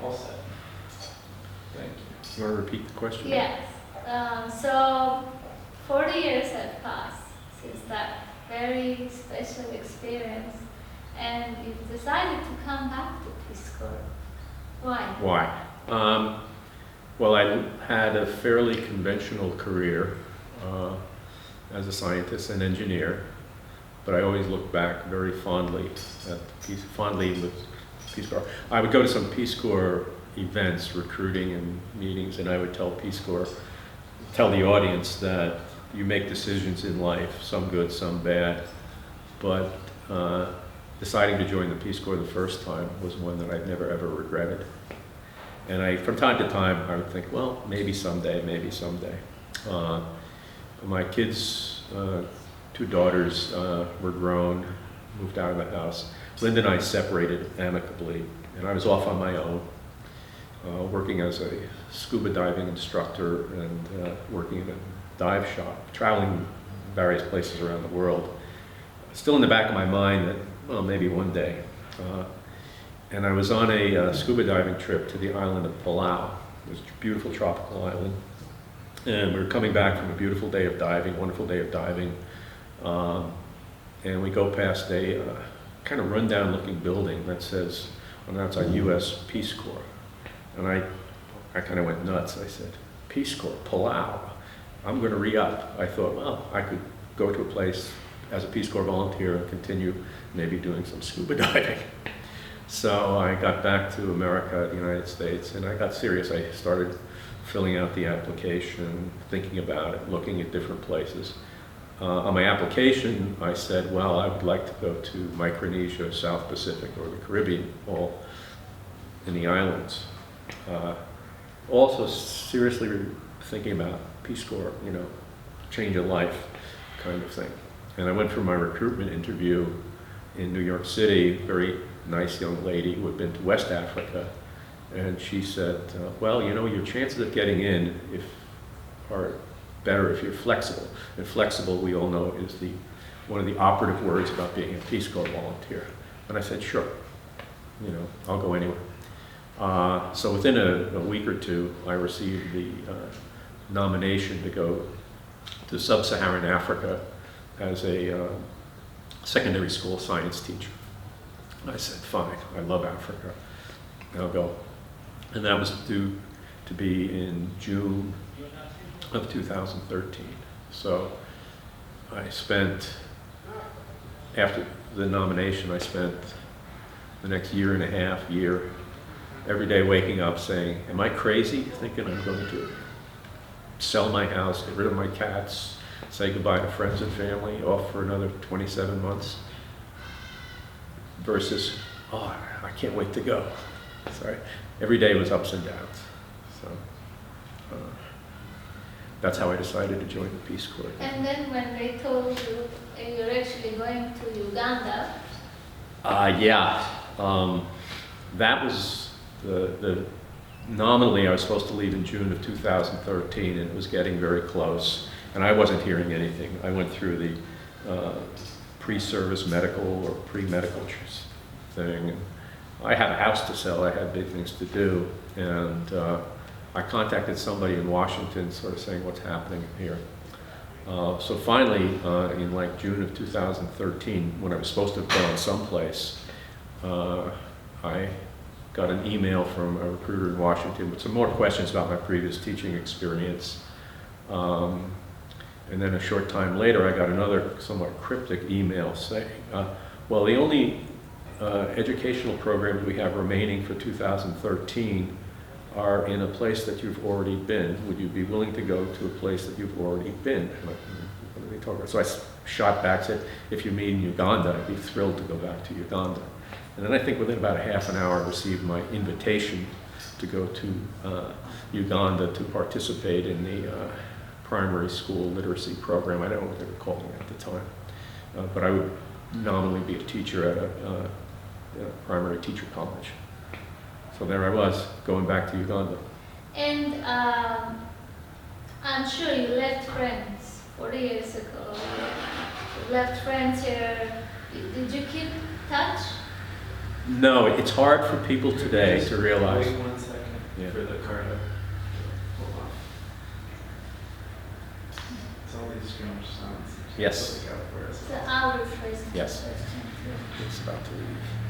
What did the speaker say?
All set. Thank you. You want to repeat the question? Yes. So 40 years have passed since that very special experience, and you decided to come back to Peace Corps. Why? Why? Well, I had a fairly conventional career as a scientist and engineer, but I always look back very fondly at with Peace Corps. I would go to some Peace Corps events, recruiting and meetings, and I would tell the audience that you make decisions in life, some good, some bad, but deciding to join the Peace Corps the first time was one that I've never ever regretted. And from time to time, I would think, well, maybe someday, maybe someday. My kids, 2 daughters were grown, moved out of the house. Linda and I separated amicably, and I was off on my own, working as a scuba diving instructor and working in a dive shop, traveling various places around the world. Still in the back of my mind that, well, maybe one day. And I was on a scuba diving trip to the island of Palau. It was a beautiful tropical island. And we were coming back from a beautiful day of diving, wonderful day of diving. And we go past a kind of rundown looking building that says, on the outside, U.S. Peace Corps. And I kind of went nuts. I said, Peace Corps, Palau. I'm going to re-up. I thought, well, I could go to a place as a Peace Corps volunteer and continue maybe doing some scuba diving. So I got back to America, the United States, and I got serious. I started filling out the application, thinking about it, looking at different places. On my application, I said, well, I would like to go to Micronesia, South Pacific, or the Caribbean, all in the islands. Also seriously thinking about Peace Corps, change of life kind of thing. And I went for my recruitment interview in New York City, very nice young lady who had been to West Africa, and she said, well, your chances of getting in are better if you're flexible. And flexible, we all know, is one of the operative words about being a Peace Corps volunteer. And I said, sure, I'll go anywhere. So within a week or two, I received the nomination to go to Sub-Saharan Africa as a secondary school science teacher. I said, fine, I love Africa, I'll go. And that was due to be in June of 2013. So after the nomination, I spent the next year and a half, every day waking up saying, am I crazy thinking I'm going to sell my house, get rid of my cats, say goodbye to friends and family, off for another 27 months? Versus, oh, I can't wait to go. Sorry. Every day was ups and downs. So that's how I decided to join the Peace Corps. And then when they told you you're actually going to Uganda? That was nominally I was supposed to leave in June of 2013, and it was getting very close, and I wasn't hearing anything. I went through the pre-service medical or pre-medical thing. And I had a house to sell, I had big things to do, and I contacted somebody in Washington sort of saying, what's happening here? So finally, in like June of 2013, when I was supposed to have gone someplace, I got an email from a recruiter in Washington with some more questions about my previous teaching experience. And then a short time later, I got another somewhat cryptic email saying, well, the only educational programs we have remaining for 2013 are in a place that you've already been. Would you be willing to go to a place that you've already been? What are they talking about? So I shot back, said, if you mean Uganda, I'd be thrilled to go back to Uganda. And then I think within about a half an hour, I received my invitation to go to Uganda to participate in the primary school literacy program. I don't know what they were calling it at the time. But I would nominally be a teacher at a primary teacher college. So there I was, going back to Uganda. And I'm sure you left friends 40 years ago. You left friends here. Did you keep touch? No, it's hard for people today to realize. Wait 1 second Yeah. for the car to pull off. It's all these strange sounds. Yes. Look out for us. So I'll rephrase my Yes. question. It's about to leave.